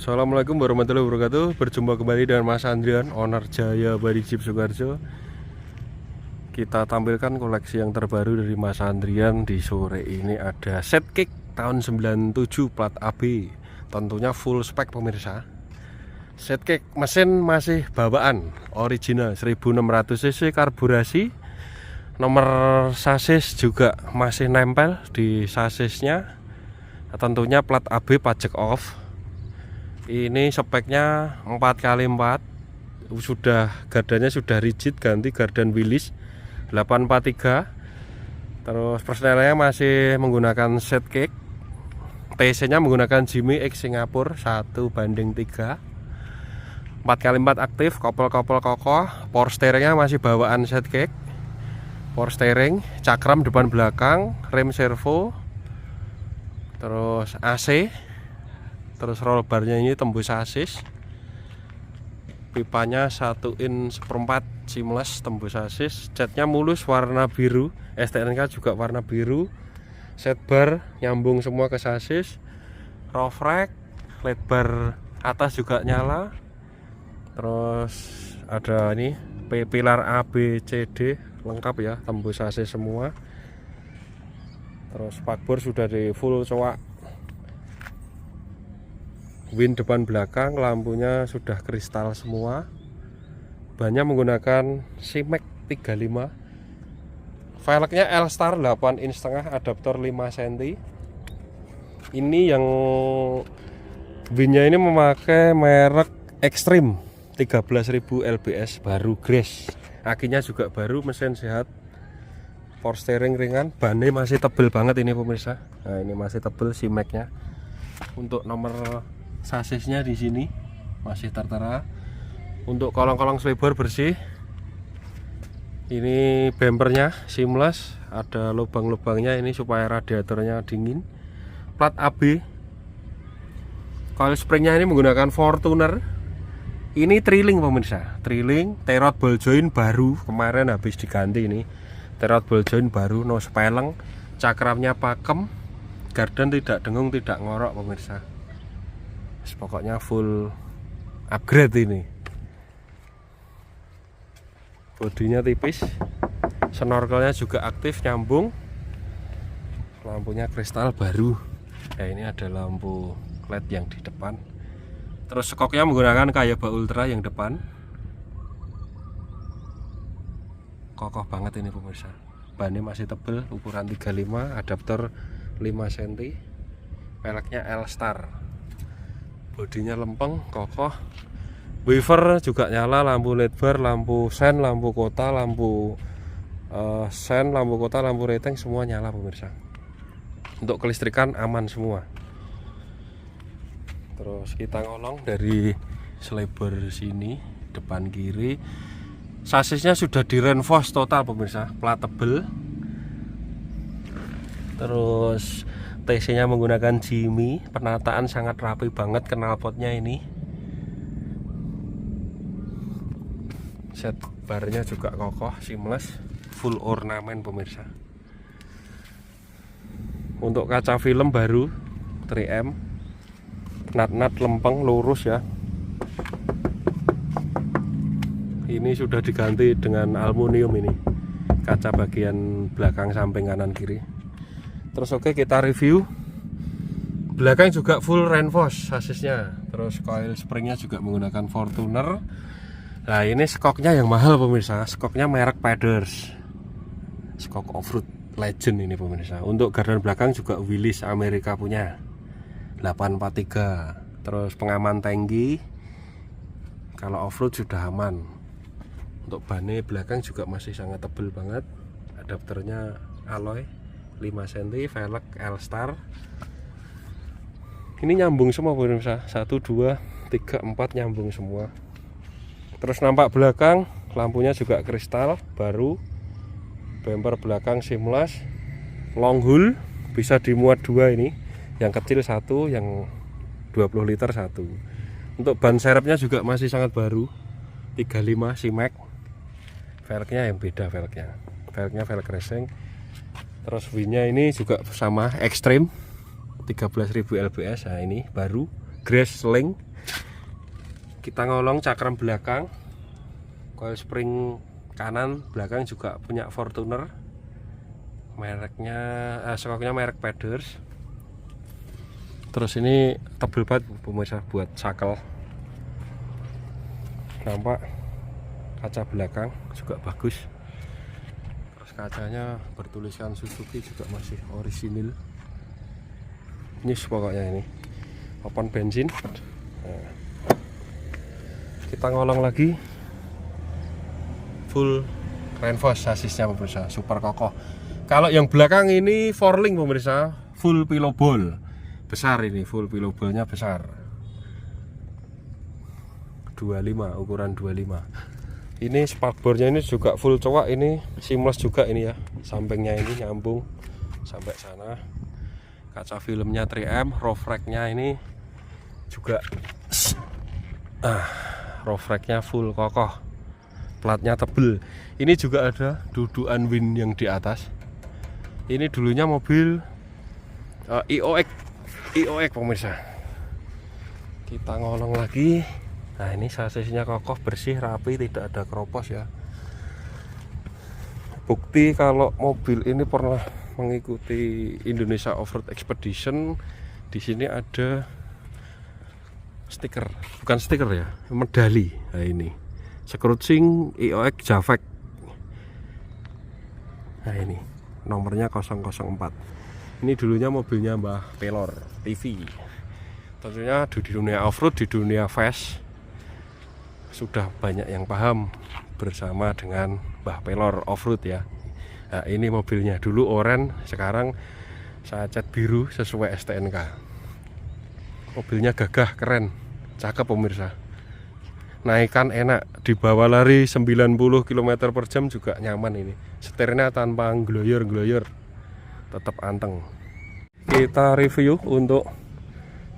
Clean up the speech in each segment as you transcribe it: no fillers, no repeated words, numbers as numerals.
Assalamualaikum warahmatullahi wabarakatuh. Berjumpa kembali dengan Mas Andrian, owner Jaya Body Jeep Sukoharjo. Kita tampilkan koleksi yang terbaru dari Mas Andrian. Di sore ini ada set kick tahun 97 plat AB. Tentunya full spek pemirsa. Set kick mesin masih bawaan original 1600 cc karburasi. Nomor sasis juga masih nempel di sasisnya. Tentunya plat AB pajak off. Ini speknya 4x4. Sudah gardanya sudah rigid, ganti gardan Willys 843. Terus persneelnya masih menggunakan set kick. TC nya menggunakan Jimmy X Singapura 1:3. 4x4 aktif, kopel-kopel kokoh. Power steeringnya masih bawaan set kick. Power steering, cakram depan belakang, rem servo, terus AC. Terus roll barnya ini tembus sasis. Pipanya 1 in 1/4 seamless tembus sasis. Catnya mulus warna biru. STNK juga warna biru. Set bar nyambung semua ke sasis. Roof rack, LED bar atas juga nyala. Terus ada ini pilar A, B, C, D lengkap ya, tembus sasis semua. Terus spakbor sudah di full coak. Win depan belakang, lampunya sudah kristal semua. Bannya menggunakan Simek 35. Velgnya L-Star 8 in setengah, adaptor 5 cm. Ini yang winnya ini memakai merek Extreme 13.000 lbs baru Grace. Akinya juga baru, mesin sehat. Power steering ringan, bannya masih tebel banget ini pemirsa. Nah, ini masih tebel Simeknya. Untuk nomor sasisnya di sini masih tertera. Untuk kolong-kolong selebar bersih. Ini bumpernya seamless, ada lubang-lubangnya ini supaya radiatornya dingin. Plat AB. Coil springnya ini menggunakan Fortuner. Ini trilling pemirsa, trilling, terot ball joint baru, kemarin habis diganti ini. Terot ball joint baru, no speleng, cakramnya pakem, gardan tidak dengung, tidak ngorok pemirsa. Pokoknya full upgrade ini. Bodinya tipis, snorkelnya juga aktif nyambung. Lampunya kristal baru. Nah, ini ada lampu LED yang di depan. Terus skoknya menggunakan Kayaba Ultra yang depan. Kokoh banget ini pemirsa. Bannya masih tebel, ukuran 35, adaptor 5 cm. Velgnya L-Star. Bodinya lempeng, kokoh. Wiper juga nyala, lampu LED bar, lampu sen, lampu kota, lampu sen, lampu kota, lampu rating semua nyala pemirsa. Untuk kelistrikan aman semua. Terus kita ngolong dari selebar sini, depan kiri. Sasisnya sudah di reinforce total pemirsa, plat tebel. Terus TC nya menggunakan Jimmy, penataan sangat rapi banget knalpotnya ini. Set barnya juga kokoh, seamless, full ornamen pemirsa. Untuk kaca film baru 3M, nat-nat lempeng lurus ya. Ini sudah diganti dengan aluminium ini, kaca bagian belakang samping kanan kiri. Terus oke, kita review. Belakang juga full reinforce sasisnya. Terus coil springnya juga menggunakan Fortuner. Nah, ini skoknya yang mahal pemirsa. Skoknya merek Peders. Skok off-road legend ini pemirsa. Untuk gardan belakang juga Willys Amerika punya 843. Terus pengaman tangki. Kalau off-road sudah aman. Untuk bannya belakang juga masih sangat tebel banget. Adapternya alloy 5 cm, velg L-Star. Ini nyambung semua pemirsa, 1, 2, 3, 4 nyambung semua. Terus nampak belakang, lampunya juga kristal baru. Bumper belakang seamless. Long hull, bisa dimuat 2 ini. Yang kecil 1, yang 20 liter 1. Untuk ban serepnya juga masih sangat baru, 35 Simek. Velgnya yang beda, velgnya velg racing. Terus winnya ini juga sama Extreme 13.000 lbs. Nah, ini baru Grace Link Kita ngolong cakram belakang, coil spring kanan belakang juga punya Fortuner, mereknya skoknya merek Peders. Terus ini tebel banget pemirsa buat sakel. Nampak kaca belakang juga bagus. Terus kacanya bertuliskan Suzuki juga masih orisinil. Ini pokoknya ini open bensin. Nah, kita ngolong lagi, full reinforce sasisnya pemirsa, super kokoh. Kalau yang belakang ini fourling pemirsa, full pillow ball besar, ini full pillow ballnya besar, 25, ukuran 25. Ini spakbornya ini juga full cowok, ini seamless juga ini ya, sampingnya ini nyambung sampai sana. Kaca filmnya 3M, roof racknya ini juga roof racknya full kokoh, platnya tebel. Ini juga ada dudukan win yang di atas. Ini dulunya mobil IOX pemirsa. Kita ngolong lagi. Nah, ini sasisnya kokoh, bersih, rapi, tidak ada keropos ya. Bukti kalau mobil ini pernah mengikuti Indonesia Offroad Expedition. Di sini ada stiker, bukan stiker ya, medali. Nah, ini Scrutzing IOX Javek. Nah, ini nomornya 004. Ini dulunya mobilnya Mbah Pelor TV. Tentunya di dunia offroad, di dunia fast sudah banyak yang paham bersama dengan Mbah Pelor Offroad ya. Nah, ini mobilnya dulu oranye, sekarang saya cat biru sesuai STNK. Mobilnya gagah, keren, cakep pemirsa. Naikan enak, dibawa lari 90 km/jam juga nyaman ini. Setirnya tanpa gloyor-gloyor, tetap anteng. Kita review untuk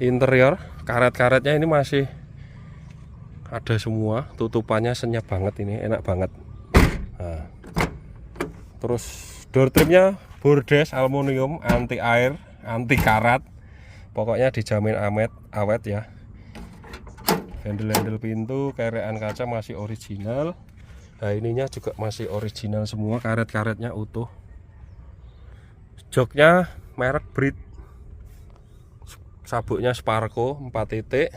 interior. Karet-karetnya ini masih ada semua, tutupannya senyap banget, ini enak banget. Nah, terus door trimnya bordes aluminium, anti air, anti karat, pokoknya dijamin awet ya. Handle-handle pintu, kerean kaca masih original. Nah, ininya juga masih original semua, karet-karetnya utuh. Joknya merek Brit, sabuknya Sparco 4 titik,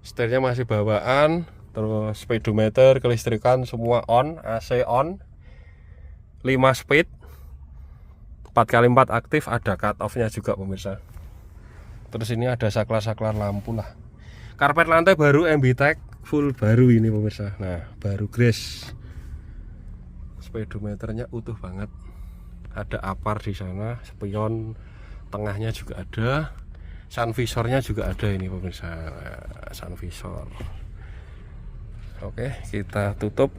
setirnya masih bawaan, terus speedometer, kelistrikan semua on, AC on, 5 speed, 4x4 aktif, ada cut off nya juga pemirsa. Terus ini ada saklar-saklar lampu lah. Karpet lantai baru MBTEC, full baru ini pemirsa. Nah, baru grace. Speedometernya utuh banget. Ada apar di sana, spion tengahnya juga ada, sun visornya juga ada ini pemirsa, sun visor. Oke, kita tutup.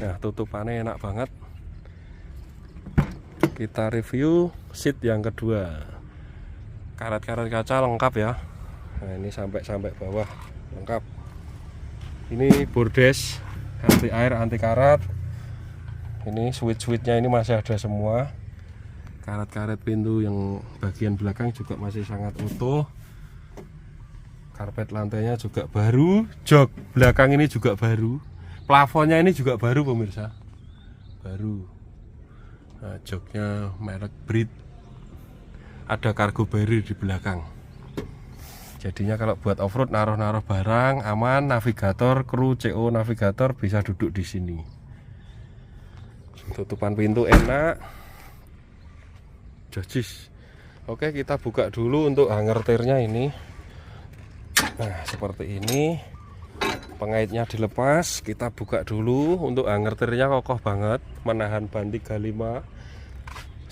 Nah, tutupannya enak banget. Kita review seat yang kedua. Karet-karet kaca lengkap ya. Nah, ini sampai bawah lengkap. Ini bordes, anti air, anti karat. Ini switch-switchnya ini masih ada semua. Karet-karet pintu yang bagian belakang juga masih sangat utuh. Karpet lantainya juga baru. Jok belakang ini juga baru. Plafonnya ini juga baru pemirsa, baru. Nah, joknya merek Brit. Ada cargo barrier di belakang. Jadinya kalau buat offroad naruh-naruh barang aman. Navigator, kru, CO navigator bisa duduk di sini. Tutupan pintu enak, jojis. Oke, kita buka dulu untuk hanger tirnya ini. Nah, seperti ini. Pengaitnya dilepas, kita buka dulu. Untuk hanger tirnya kokoh banget, menahan ban 35,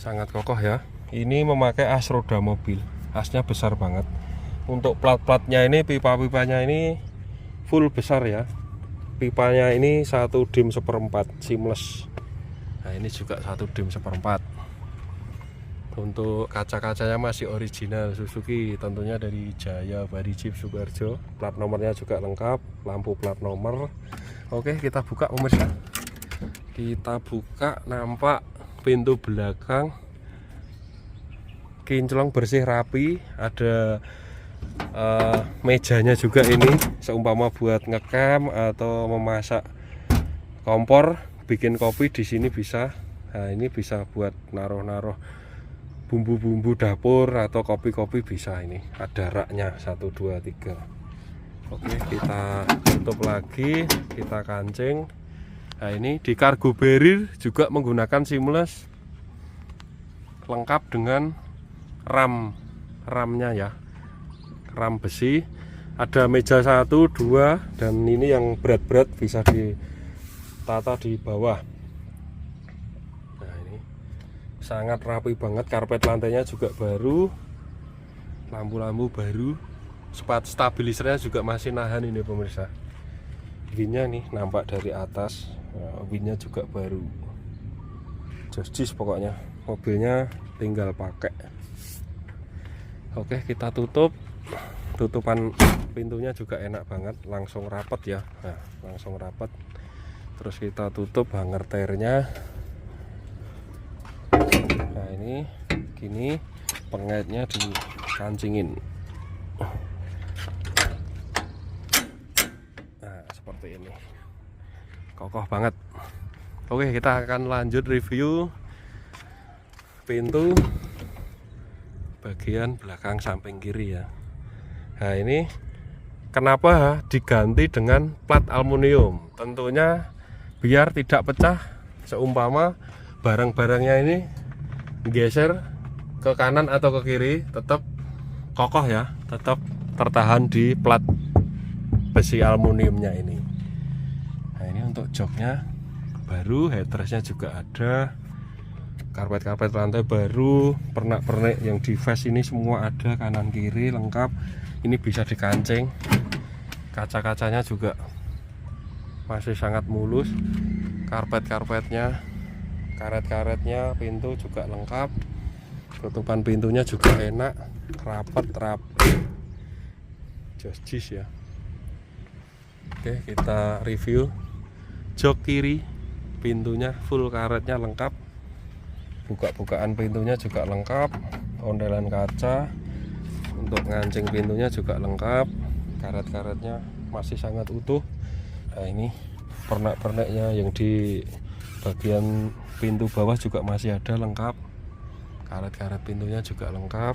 sangat kokoh ya. Ini memakai as roda mobil, asnya besar banget. Untuk plat-platnya ini, pipa-pipanya ini full besar ya. Pipanya ini 1 dim 1/4 seamless. Nah, ini juga 1 dim 1/4. Untuk kaca-kacanya masih original Suzuki, tentunya dari Jaya Bari Jeep Sukoharjo. Plat nomornya juga lengkap, lampu plat nomor. Oke, kita buka pemirsa. Kita buka, nampak pintu belakang kinclong, bersih, rapi. Ada Mejanya juga ini seumpama buat ngecamp atau memasak kompor, bikin kopi di sini bisa. Nah, ini bisa buat naruh-naruh bumbu-bumbu dapur atau kopi-kopi bisa. Ini ada raknya 1 2 3. Oke, kita tutup lagi, kita kancing. Nah, ini di cargo barrier juga menggunakan seamless, lengkap dengan ramnya ya, ram besi. Ada meja 1 2, dan ini yang berat-berat bisa ditata di bawah. Nah, ini sangat rapi banget, karpet lantainya juga baru, lampu-lampu baru, stabilisernya juga masih nahan ini pemirsa. Winnya nih nampak dari atas. Nah, winnya juga baru, jis pokoknya, mobilnya tinggal pakai. Oke, kita tutup. Tutupan pintunya juga enak banget, langsung rapet ya. Nah, langsung rapet. Terus kita tutup hanger tire-nya. Nah, ini gini pengaitnya dikancingin. Nah, seperti ini, kokoh banget. Oke, kita akan lanjut review pintu bagian belakang samping kiri ya. Nah, ini kenapa diganti dengan plat aluminium? Tentunya biar tidak pecah seumpama barang-barangnya ini geser ke kanan atau ke kiri, tetap kokoh ya, tetap tertahan di plat besi aluminiumnya ini. Nah, ini untuk joknya baru, headrestnya juga ada, karpet lantai baru, pernak-pernik yang di face ini semua ada, kanan kiri lengkap. Ini bisa dikancing, kaca-kacanya juga masih sangat mulus, karpetnya, karet-karetnya, pintu juga lengkap, tutupan pintunya juga enak, rapi, jis ya. Oke, kita review jok kiri, pintunya full karetnya lengkap, buka-bukaan pintunya juga lengkap, ondelan kaca, untuk ngancing pintunya juga lengkap, karet-karetnya masih sangat utuh. Nah, ini pernak-perniknya yang di bagian pintu bawah juga masih ada lengkap, karet-karet pintunya juga lengkap,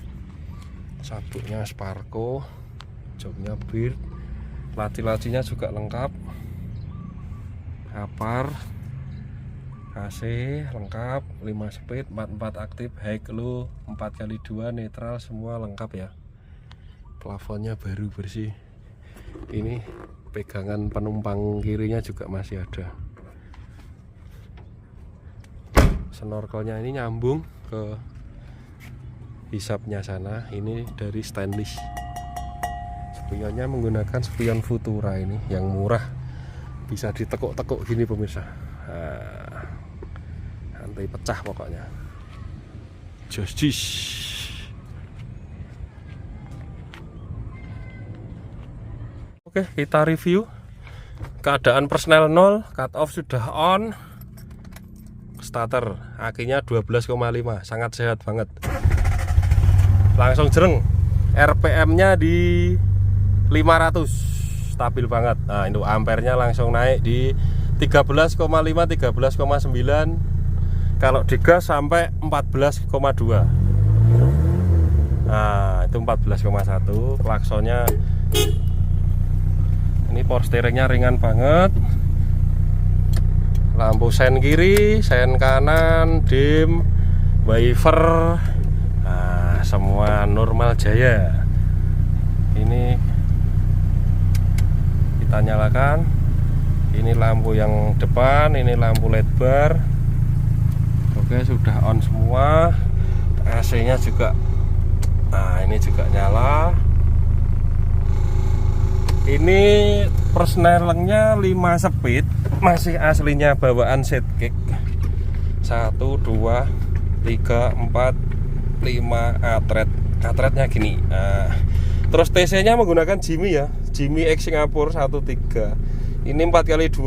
sabuknya Sparco, joknya Bird, laci-lacinya juga lengkap, kapar, AC lengkap, 5 speed, 44 aktif, high low, 4x2 netral, semua lengkap ya. Plafonnya baru bersih. Ini pegangan penumpang kirinya juga masih ada. Snorkelnya ini nyambung ke hisapnya sana, ini dari stainless. Spionnya menggunakan spion Futura ini yang murah, bisa ditekuk-tekuk gini pemirsa. Nah, rantai pecah pokoknya, jis. Oke, kita review keadaan personel 0, cut off sudah on, starter akinya 12,5, sangat sehat banget, langsung jereng. RPM nya di 500, stabil banget. Nah, itu ampernya langsung naik di 13,5 13,9, kalau digas sampai 14,2. Nah, itu 14,1. klaksonnya ini, power steeringnya ringan banget, lampu sen kiri, sen kanan, dim, wiper, nah, semua normal jaya. Ini kita nyalakan, ini lampu yang depan, ini lampu LED bar. Oke, sudah on semua. AC nya juga, nah ini juga nyala. Ini persnelingnya 5 speed, masih aslinya bawaan seatkick 1, 2, 3, 4, 5 atretnya gini. Nah, terus TC nya menggunakan Jimmy ya, Jimmy X Singapura 13. Ini 4x2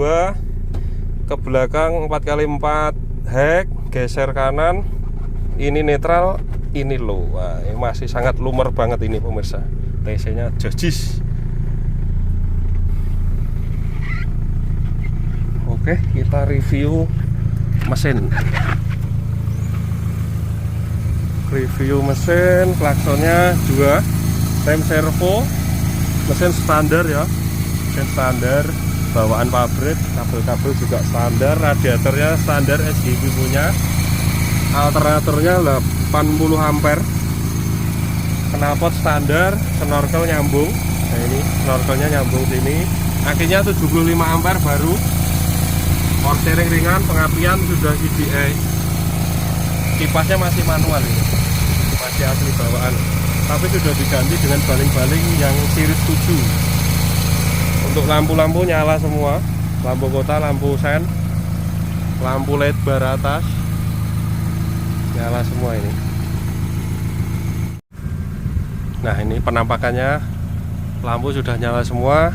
ke belakang, 4x4 hack, geser kanan, ini netral, ini low. Wah, ini masih sangat lumer banget ini pemirsa. TC nya jojis. Oke, kita review mesin. Klaksonnya 2, rem servo, mesin standar ya, mesin standar bawaan pabrik, kabel-kabel juga standar, radiatornya standar SGB punya, alternatornya 80 ampere, knalpot standar, snorkel nyambung. Nah ini snorkelnya nyambung sini, akinya 75 ampere baru, power steering ringan, pengapian sudah CDI, kipasnya masih manual ini, masih asli bawaan, tapi sudah diganti dengan baling-baling yang series 7. Untuk lampu-lampu nyala semua, lampu kota, lampu sen, lampu LED bar atas nyala semua ini. Nah ini penampakannya, lampu sudah nyala semua.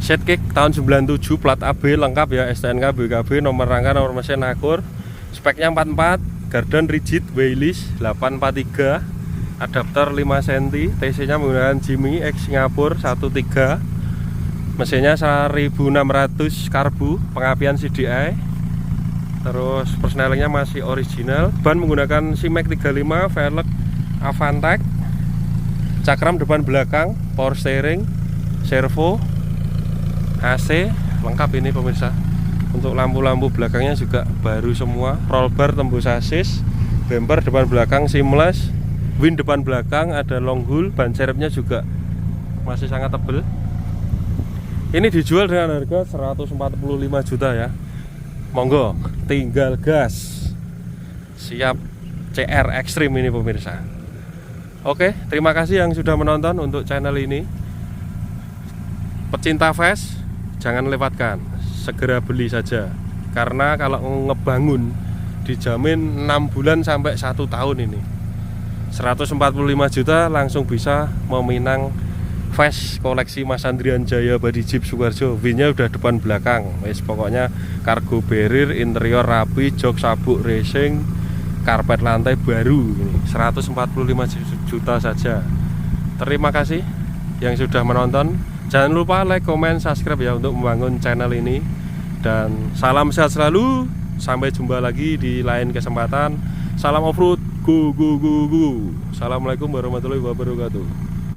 Set kick tahun 97, plat AB lengkap ya, STNK, BKB, nomor rangka, nomor mesin akur. Speknya 44, gardan rigid Weilis 843, adapter 5 cm, TC nya menggunakan Jimmy X Singapura 13, mesinnya 1600 karbu, pengapian CDI, terus persnelingnya masih original, ban menggunakan Simek 35, velg Avantec, cakram depan belakang, power steering, servo, AC lengkap ini pemirsa. Untuk lampu-lampu belakangnya juga baru semua, roll bar tembus asis, bumper depan belakang seamless, wind depan belakang ada long hull, ban serepnya juga masih sangat tebal. Ini dijual dengan harga 145 juta ya. Monggo, tinggal gas. Siap CR Extreme ini pemirsa. Oke, terima kasih yang sudah menonton untuk channel ini. Pecinta fast, jangan lewatkan, segera beli saja. Karena kalau ngebangun dijamin 6 bulan sampai 1 tahun ini. 145 juta langsung bisa meminang fast koleksi Mas Andrian Jaya Body Jeep Sukoharjo. V-nya udah depan belakang. Wes pokoknya cargo barrier, interior rapi, jok sabuk racing, karpet lantai baru ini. 145 juta saja. Terima kasih yang sudah menonton. Jangan lupa like, comment, subscribe ya untuk membangun channel ini. Dan salam sehat selalu. Sampai jumpa lagi di lain kesempatan. Salam off-road. Go go go go. Assalamualaikum warahmatullahi wabarakatuh.